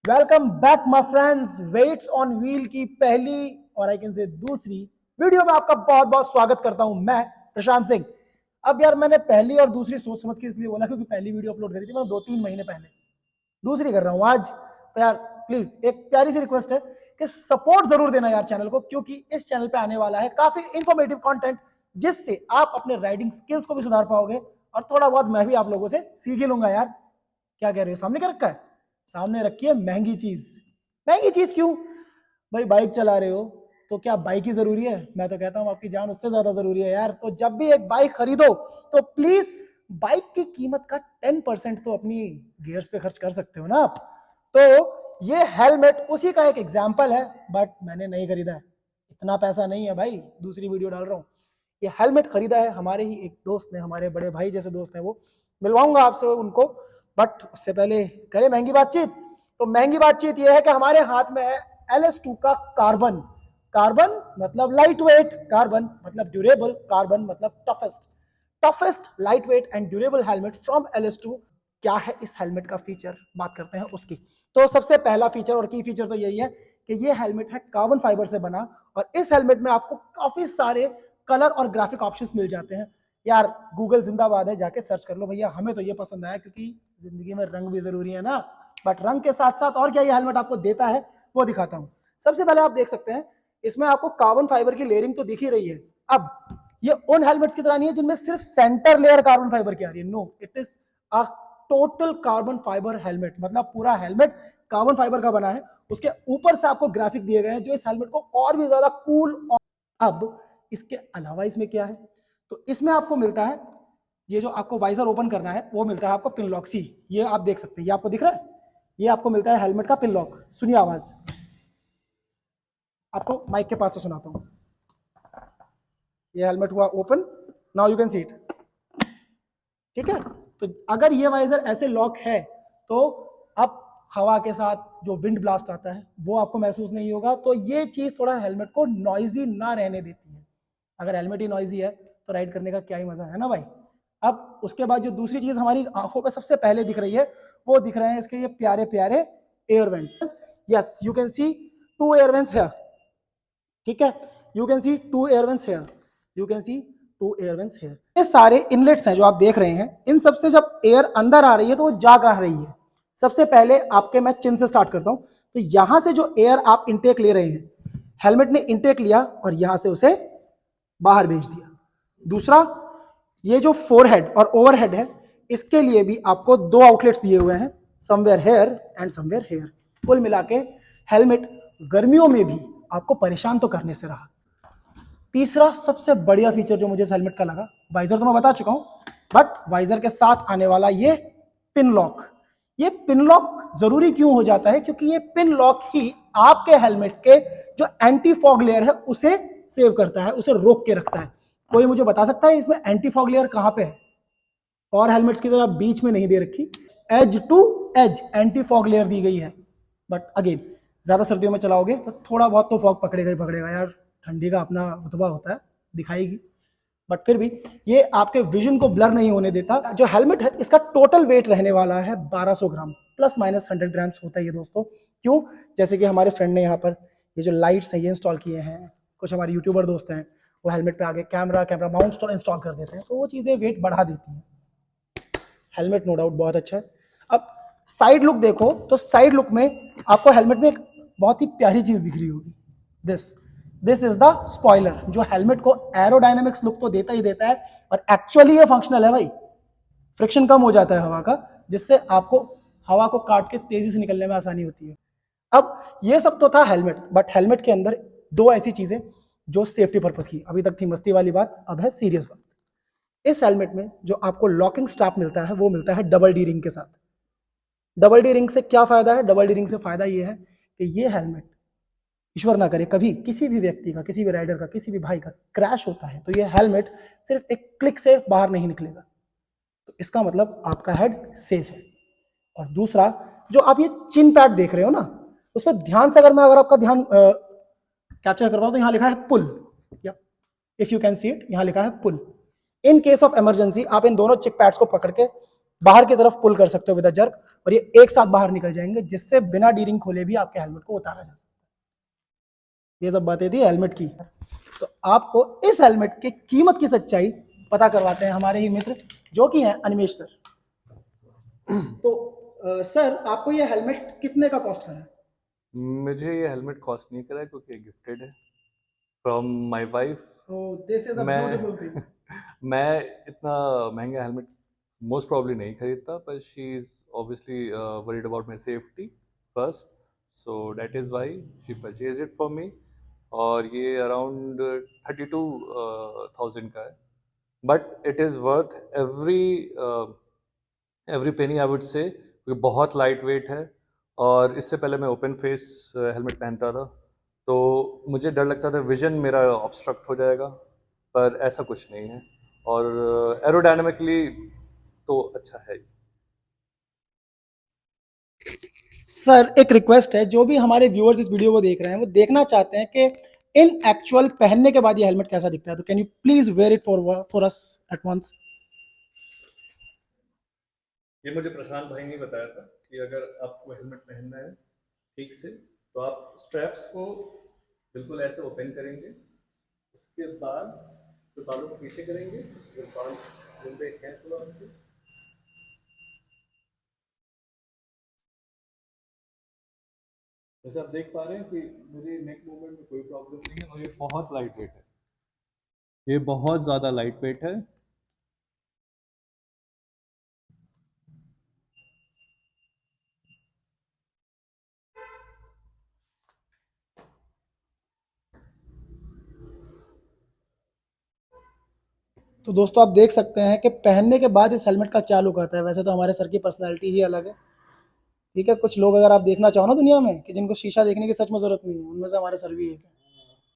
Welcome back my friends. Weights on wheel की पहली और आई कैन से दूसरी वीडियो में आपका बहुत बहुत स्वागत करता हूं मैं प्रशांत सिंह। अब यार मैंने पहली और दूसरी सोच समझ के इसलिए बोला क्योंकि पहली वीडियो अपलोड करी थी मैंने 2-3 महीने पहले, दूसरी कर रहा हूं आज। तो यार प्लीज एक प्यारी सी रिक्वेस्ट है कि सपोर्ट जरूर देना यार चैनल को, क्योंकि इस चैनल पे आने वाला है काफी इंफॉर्मेटिव कंटेंट जिससे आप अपने राइडिंग स्किल्स को भी सुधार पाओगे और थोड़ा बहुत मैं भी आप लोगों से सीख ही लूंगा यार। क्या कह रहे हो? सामने क्या रखा है? सामने रखी है महंगी चीज। महंगी चीज क्यों भाई? बाइक चला रहे हो तो क्या बाइक ही जरूरी है? मैं तो कहता हूं आपकी जान उससे ज्यादा जरूरी है यार। तो जब भी एक बाइक खरीदो तो प्लीज बाइक की कीमत का 10% तो अपनी गियर्स पे खर्च कर सकते हो ना आप। तो ये हेलमेट उसी का एक एग्जाम्पल है, बट मैंने नहीं खरीदा है, इतना पैसा नहीं है भाई। दूसरी वीडियो डाल रहा हूँ। ये हेलमेट खरीदा है हमारे ही एक दोस्त ने, हमारे बड़े भाई जैसे दोस्त हैं, वो मिलवाऊंगा आपसे उनको, बट उससे पहले करें महंगी बातचीत। तो महंगी बातचीत ये है कि हमारे हाथ में है LS2 का कार्बन। कार्बन मतलब लाइट वेट, कार्बन मतलब ड्यूरेबल, कार्बन मतलब toughest. Toughest light weight and durable helmet from LS2। क्या है इस हेलमेट का फीचर, बात करते हैं उसकी। तो सबसे पहला फीचर और की फीचर तो यही है कि ये हेलमेट है कार्बन फाइबर से बना, और इस हेलमेट में आपको काफी सारे कलर और ग्राफिक ऑप्शंस मिल जाते हैं। यार गूगल जिंदाबाद है, जाके सर्च कर लो भैया। हमें तो ये पसंद आया क्योंकि जिंदगी में रंग भी जरूरी है ना। बट रंग के साथ साथ और क्या ये हेलमेट आपको देता है वो दिखाता हूं। सबसे पहले आप देख सकते हैं इसमें आपको कार्बन फाइबर की लेयरिंग तो दिख ही रही है। अब ये उन हेलमेट्स की तरह नहीं है जिनमें सिर्फ सेंटर लेयर कार्बन फाइबर की आ रही है। No, it is a total carbon fibre helmet, मतलब पूरा हेलमेट कार्बन फाइबर का बना है। उसके ऊपर से आपको ग्राफिक दिए गए हैं जो इस हेलमेट को और भी ज्यादा कूल। अब इसके अलावा इसमें क्या है, तो इसमें आपको मिलता है ये जो आपको वाइजर ओपन करना है वो मिलता है आपको पिन लॉक सी। ये आप देख सकते हैं, ये आपको दिख रहा है, ये आपको मिलता है हेलमेट का पिन लॉक। सुनिए आवाज, आपको माइक के पास से सुनाता हूं। ये हेलमेट हुआ open, now you can see it. ठीक है, तो अगर ये वाइजर ऐसे लॉक है तो अब हवा के साथ जो विंड ब्लास्ट आता है वो आपको महसूस नहीं होगा। तो ये चीज थोड़ा हेलमेट को नॉइजी ना रहने देती है। अगर हेलमेट ही नॉइजी है तो राइड करने का क्या ही मजा है ना भाई। अब उसके बाद जो दूसरी चीज हमारी आंखों पे सबसे पहले दिख रही है वो दिख रहे हैं इसके ये प्यारे प्यारे air vents. Yes, you can see 2 air vents है। ठीक है, you can see 2 air vents here, you can see 2 air vents here. ये सारे इनलेट्स हैं जो आप देख रहे हैं। इन सबसे जब एयर अंदर आ रही है तो वो जा कहाँ रही है? सबसे पहले आपके मैं चिन से स्टार्ट करता हूं। तो यहां से जो एयर आप इनटेक ले रहे हैं, हेलमेट ने इनटेक लिया और यहां से उसे बाहर भेज दिया। दूसरा, ये जो फोरहेड और ओवरहेड है इसके लिए भी आपको 2 आउटलेट्स दिए हुए हैं, somewhere here and somewhere here. कुल मिला के हेलमेट गर्मियों में भी आपको परेशान तो करने से रहा। तीसरा सबसे बढ़िया फीचर जो मुझे इस हेलमेट का लगा, वाइजर तो मैं बता चुका हूं, बट वाइजर के साथ आने वाला ये पिन लॉक। ये पिन लॉक जरूरी क्यों हो जाता है? क्योंकि ये पिन लॉक ही आपके हेलमेट के जो एंटी फॉग लेयर है उसे सेव करता है, उसे रोक के रखता है। कोई मुझे बता सकता है इसमें एंटी फॉग लेयर कहां पे है? और हेलमेट्स की तरह बीच में नहीं दे रखी, edge to edge anti fog layer दी गई है। बट अगेन, ज्यादा सर्दियों में चलाओगे तो थोड़ा बहुत तो फॉग पकड़ेगा ही पकड़ेगा यार। ठंडी का अपना रुतबा होता है, दिखाएगी, बट फिर भी ये आपके विजन को ब्लर नहीं होने देता। जो हेलमेट है इसका टोटल वेट रहने वाला है 1200 ग्राम, प्लस माइनस 100 ग्राम्स होता है ये दोस्तों। क्यों? जैसे कि हमारे फ्रेंड ने यहाँ पर ये जो लाइट्स है ये इंस्टॉल किए हैं, कुछ हमारे यूट्यूबर दोस्त हैं वो हेलमेट पे आगे कैमरा माउंट इंस्टॉल कर देते हैं, तो वो चीज़ें वेट बढ़ा देती हैं। हेलमेट नो डाउट बहुत अच्छा है। अब साइड लुक देखो तो साइड लुक में आपको हेलमेट में एक बहुत ही प्यारी चीज दिख रही होगी। This this is the spoiler, जो हेलमेट को एरोडायनेमिक्स लुक तो देता ही देता है, और एक्चुअली ये फंक्शनल है भाई। फ्रिक्शन कम हो जाता है हवा का, जिससे आपको हवा को काट के तेजी से निकलने में आसानी होती है। अब ये सब तो था हेलमेट, बट हेलमेट के अंदर दो ऐसी चीजें जो सेफ्टी पर्पस की, अभी तक थी मस्ती वाली बात, अब है सीरियस बात। इस हेलमेट में जो आपको लॉकिंग स्ट्रैप मिलता है वो मिलता है डबल डी रिंग के साथ। डबल डी रिंग से क्या फायदा है? डबल डी रिंग से फायदा ये है कि ये हेलमेट, ईश्वर ना करे कभी किसी भी व्यक्ति का, किसी भी राइडर का, किसी भी भाई का क्रैश होता है तो ये हेलमेट सिर्फ एक क्लिक से बाहर नहीं निकलेगा। तो इसका मतलब आपका हेड सेफ है। और दूसरा, जो आप ये चिन पैड देख रहे हो ना, उस पर ध्यान से अगर आपका ध्यान कैप्चर करवाऊं तो यहाँ लिखा है पुल। या if you can see it, यहाँ लिखा है पुल। इन केस ऑफ इमरजेंसी आप इन दोनों चिक पैड्स को पकड़ के बाहर की तरफ पुल कर सकते हो विद अ जर्क, और ये एक साथ बाहर निकल जाएंगे, जिससे बिना डीरिंग खोले भी आपके हेलमेट को उतारा जा सकता है। ये सब बातें थी हेलमेट की। तो आपको इस हेलमेट की कीमत की सच्चाई पता करवाते हैं हमारे ही मित्र, जो कि हैं अनिमेश सर। तो सर, आपको ये हेलमेट कितने का कॉस्ट करा है? मुझे ये हेलमेट कॉस्ट नहीं करा है क्योंकि गिफ्टेड है from my wife. This is a beautiful thing. मैं मैं इतना महंगा हेलमेट मोस्ट प्रॉब्ली नहीं खरीदता, पर she is obviously worried about my safety first, so that is why she purchase it for me. और ये अराउंड 32,000 का है, but it is worth every every penny I would say, क्योंकि बहुत light weight है। और इससे पहले मैं ओपन फेस हेलमेट पहनता था, तो मुझे डर लगता था विजन मेरा ऑब्स्ट्रक्ट हो जाएगा, पर ऐसा कुछ नहीं है। और एरोडायनामिकली तो अच्छा है ही। सर, एक रिक्वेस्ट है, जो भी हमारे व्यूअर्स इस वीडियो को देख रहे हैं वो देखना चाहते हैं कि इन एक्चुअल पहनने के बाद ये हेलमेट कैसा दिखता है, तो can you please wear it for us at once? ये मुझे प्रशांत भाई ने बताया था कि अगर आपको हेलमेट पहनना है ठीक से, तो आप स्ट्रैप्स को बिल्कुल ऐसे ओपन करेंगे, उसके बाद फिर बालों को पीछे करेंगे, जो बाल लंबे हैं थोड़ा उनके, जैसे आप देख पा रहे हैं कि मेरे नेक मूवमेंट में कोई प्रॉब्लम नहीं है, और ये बहुत लाइट वेट है, ये बहुत ज़्यादा लाइट वेट है। तो दोस्तों, आप देख सकते हैं कि पहनने के बाद इस हेलमेट का क्या लुक आता है। वैसे तो हमारे सर की पर्सनैलिटी ही अलग है, ठीक है। कुछ लोग अगर आप देखना चाहो ना दुनिया में कि जिनको शीशा देखने की सच में जरूरत नहीं है, उनमें से हमारे सर भी एक है।